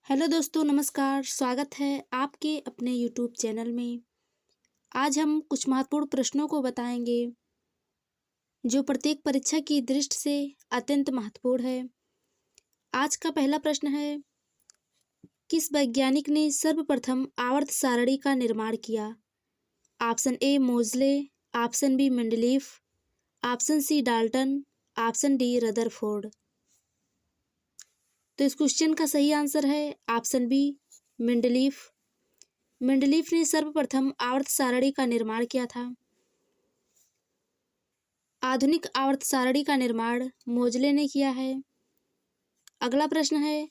Hello दोस्तों, नमस्कार। स्वागत है आपके अपने यूट्यूब चैनल में। आज हम कुछ महत्वपूर्ण प्रश्नों को बताएंगे जो प्रत्येक परीक्षा की दृष्टि से अत्यंत महत्वपूर्ण है। आज का पहला प्रश्न है, किस वैज्ञानिक ने सर्वप्रथम आवर्त सारणी का निर्माण किया? Option A Moseley, option B Mendeleev, option C Dalton, option D Rutherford. तो इस क्वेश्चन का सही आंसर है ऑप्शन बी मेंडलीफ। मेंडलीफ ने सर्वप्रथम आवर्त सारणी का निर्माण किया था। आधुनिक आवर्त सारणी का निर्माण मोजले ने किया है। अगला प्रश्न है,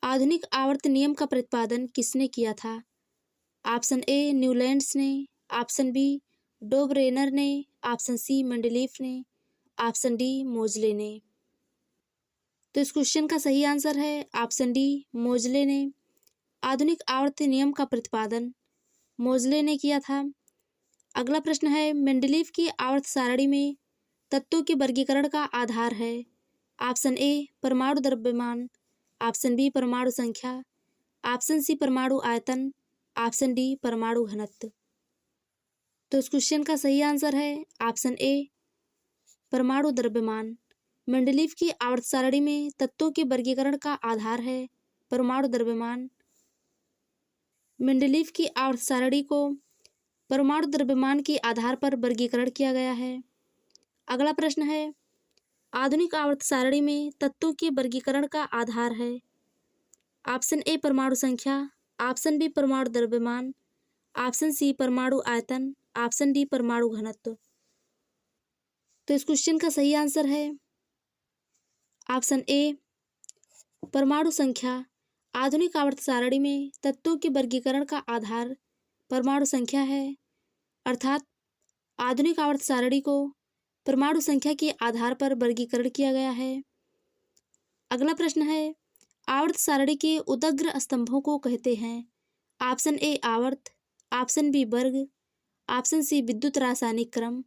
आधुनिक आवर्त नियम का प्रतिपादन किसने किया था? ऑप्शन ए न्यूलैंड्स ने, ऑप्शन बी डोबरेनर ने, ऑप्शन सी मेंडलीफ ने, ऑप्शन डी मोजले ने। तो इस क्वेश्चन का सही आंसर है ऑप्शन डी मोजले ने। आधुनिक आवर्त नियम का प्रतिपादन मोजले ने किया था। अगला प्रश्न है, मेंडलीफ की आवर्त सारणी में तत्वों के वर्गीकरण का आधार है। ऑप्शन ए परमाणु द्रव्यमान, ऑप्शन बी परमाणु संख्या, ऑप्शन सी परमाणु आयतन, ऑप्शन डी परमाणु घनत्व। तो इस क्वेश्चन का सही आंसर है ऑप्शन ए परमाणु द्रव्यमान। मेंडलीफ की आवर्त सारणी में तत्वों के वर्गीकरण का आधार है परमाणु द्रव्यमान। मेंडलीफ की आवर्त सारणी को परमाणु द्रव्यमान के आधार पर वर्गीकरण किया गया है। अगला प्रश्न है, आधुनिक आवर्त सारणी में तत्वों के वर्गीकरण का आधार है। ऑप्शन ए परमाणु संख्या, ऑप्शन बी परमाणु द्रव्यमान, ऑप्शन सी परमाणु आयतन, ऑप्शन डी परमाणु घनत्व। तो इस क्वेश्चन का सही आंसर है ऑप्शन ए परमाणु संख्या। आधुनिक आवर्त सारणी में तत्वों के वर्गीकरण का आधार परमाणु संख्या है, अर्थात आधुनिक आवर्त सारणी को परमाणु संख्या के आधार पर वर्गीकरण किया गया है। अगला प्रश्न है, आवर्त सारणी के उदग्र स्तंभों को कहते हैं। ऑप्शन ए आवर्त, ऑप्शन बी वर्ग, ऑप्शन सी विद्युत रासायनिक क्रम,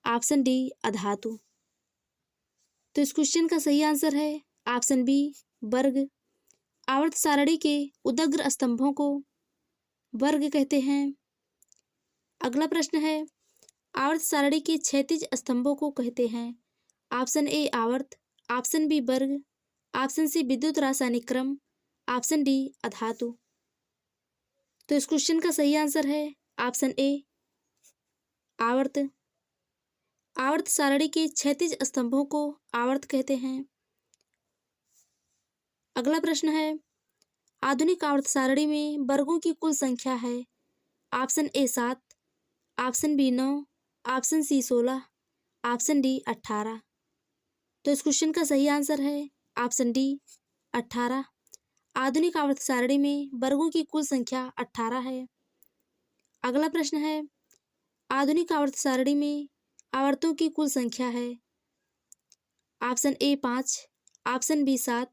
ऑप्शन डी अधातु। तो इस क्वेश्चन का सही आंसर है ऑप्शन बी वर्ग। आवर्त सारणी के उदग्र स्तंभों को वर्ग कहते हैं। अगला प्रश्न है, आवर्त सारणी के क्षैतिज स्तंभों को कहते हैं। ऑप्शन ए आवर्त, ऑप्शन बी वर्ग, ऑप्शन सी विद्युत रासायनिक क्रम, ऑप्शन डी अधातु। तो इस क्वेश्चन का सही आंसर है ऑप्शन ए आवर्त। आवर्त सारणी के क्षैतिज स्तंभों को आवर्त कहते हैं। अगला प्रश्न है, आधुनिक आवर्त सारणी में वर्गों की कुल संख्या है। Option A 7, option B 9, option C 16, option D 18। तो इस क्वेश्चन का सही आंसर है ऑप्शन डी 18। आधुनिक आवर्त सारणी में वर्गों की कुल संख्या 18 है। अगला प्रश्न है, आधुनिक आवर्त सारणी में आवर्तों की कुल संख्या है। Option A 5, option B 7,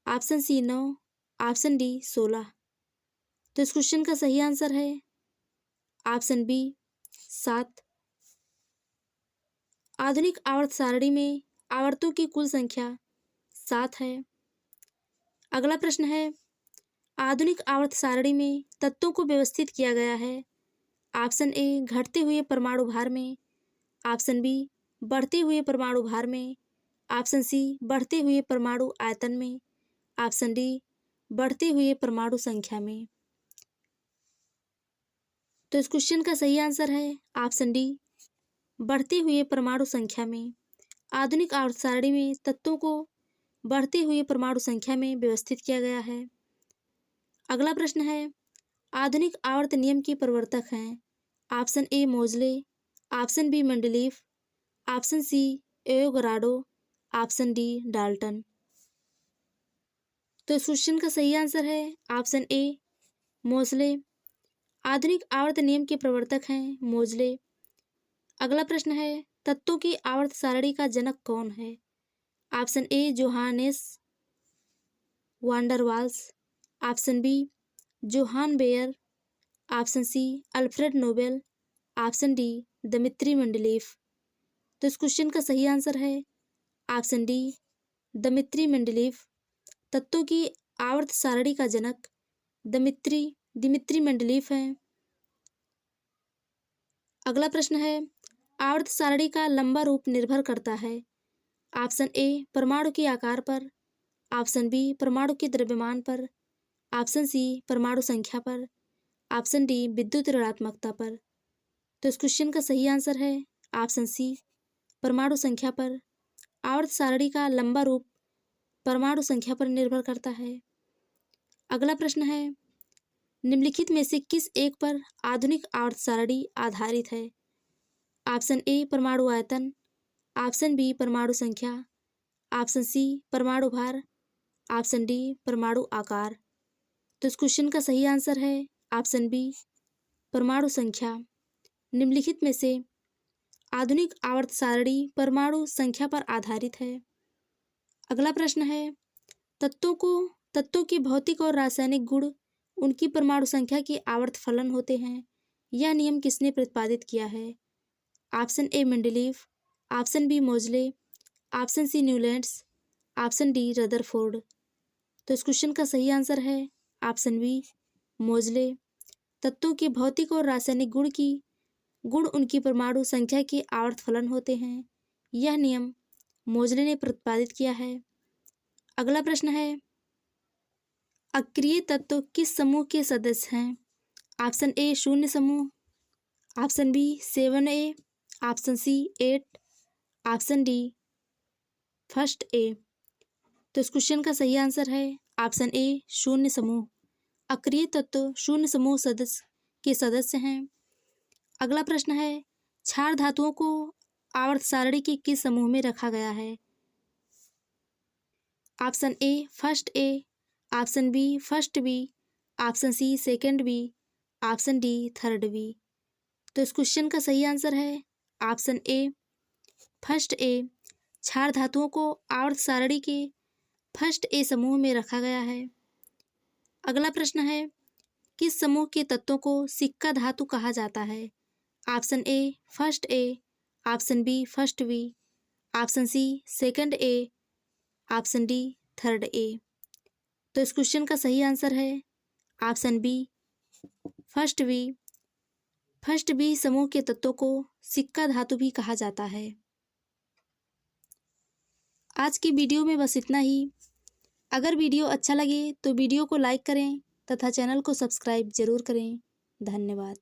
option C 9, option D 16। तो इस क्वेश्चन का सही आंसर है ऑप्शन बी 7। आधुनिक आवर्त सारणी में आवर्तों की कुल संख्या 7 है। अगला प्रश्न है, आधुनिक आवर्त सारणी में तत्वों को व्यवस्थित किया गया है। ऑप्शन ए घटते हुए परमाणु भार में, ऑप्शन बी बढ़ते हुए परमाणु भार में, ऑप्शन सी बढ़ते हुए परमाणु आयतन में, ऑप्शन डी बढ़ते हुए परमाणु संख्या में। तो इस क्वेश्चन का सही आंसर है ऑप्शन डी बढ़ते हुए परमाणु संख्या में। आधुनिक आवर्त सारणी में तत्वों को बढ़ते हुए परमाणु संख्या में व्यवस्थित किया गया है। अगला प्रश्न है, आधुनिक आवर्त नियम के प्रवर्तक हैं। Option A Moseley, option B Mendeleev, option C Avogadro, option D Dalton. तो इस क्वेश्चन का सही आंसर है ऑप्शन ए मोजले। आधुनिक आवर्त नियम के प्रवर्तक हैं मोजले। अगला प्रश्न है, तत्वों की आवर्त सारणी का जनक कौन है? Option A Johannes van der Waals, option B Johann Bayer, option C Alfred Nobel, option D Dmitri Mendeleev. तो इस क्वेश्चन का सही आंसर है ऑप्शन डी दमित्री मेंडलीफ। तत्वों की आवर्त सारणी का जनक दिमित्री मेंडलीफ हैं। अगला प्रश्न है, आवर्त सारणी का लंबा रूप निर्भर करता है। ऑप्शन ए परमाणु के आकार पर, ऑप्शन बी परमाणु के द्रव्यमान पर, ऑप्शन सी परमाणु संख्या पर, ऑप्शन डी विद्युत ऋणात्मकता पर। तो इस क्वेश्चन का सही आंसर है ऑप्शन सी परमाणु संख्या पर। आवर्त सारणी का लंबा रूप परमाणु संख्या पर निर्भर करता है। अगला प्रश्न है, निम्नलिखित में से किस एक पर आधुनिक आवर्त सारणी आधारित है। ऑप्शन ए परमाणु आयतन, ऑप्शन बी परमाणु संख्या, ऑप्शन सी परमाणु भार, ऑप्शन डी परमाणु आकार। तो इस क्वेश्चन का सही आंसर है ऑप्शन बी परमाणु संख्या। निम्नलिखित में से आधुनिक आवर्त सारणी परमाणु संख्या पर आधारित है। अगला प्रश्न है, तत्वों के भौतिक और रासायनिक गुण उनकी परमाणु संख्या के आवर्त फलन होते हैं। यह नियम किसने प्रतिपादित किया है। Option A Mendeleev, option B Moseley, option C Newlands, option D Rutherford. तो इस क्वेश्चन का सही आंसर है ऑप्शन बी मोजले। तत्वों के भौतिक और रासायनिक गुण उनकी परमाणु संख्या के आवर्त फलन होते हैं। यह नियम मोजले ने प्रतिपादित किया है। अगला प्रश्न है, अक्रिय तत्व किस समूह के सदस्य हैं। ऑप्शन ए 0 समूह, option B 7A, option C 8, option D first A. तो इस क्वेश्चन का सही आंसर है ऑप्शन ए 0 समूह। अक्रिय तत्व 0 समूह के सदस्य हैं। अगला प्रश्न है, क्षार धातुओं को आवर्त सारणी के किस समूह में रखा गया है। Option A first A, option B first B, option C second B, option D third B. तो इस क्वेश्चन का सही आंसर है ऑप्शन ए फर्स्ट ए। क्षार धातुओं को आवर्त सारणी के फर्स्ट ए समूह में रखा गया है। अगला प्रश्न है, किस समूह के तत्वों को सिक्का धातु कहा जाता है। Option A first A, option B first B, option C second A, option D third A. तो इस क्वेश्चन का सही आंसर है option B first B. First B समूह के तत्वों को सिक्का धातु भी कहा जाता है। आज की वीडियो में बस इतना ही। अगर वीडियो अच्छा लगे तो वीडियो को लाइक करें तथा चैनल को सब्सक्राइब जरूर करें। धन्यवाद।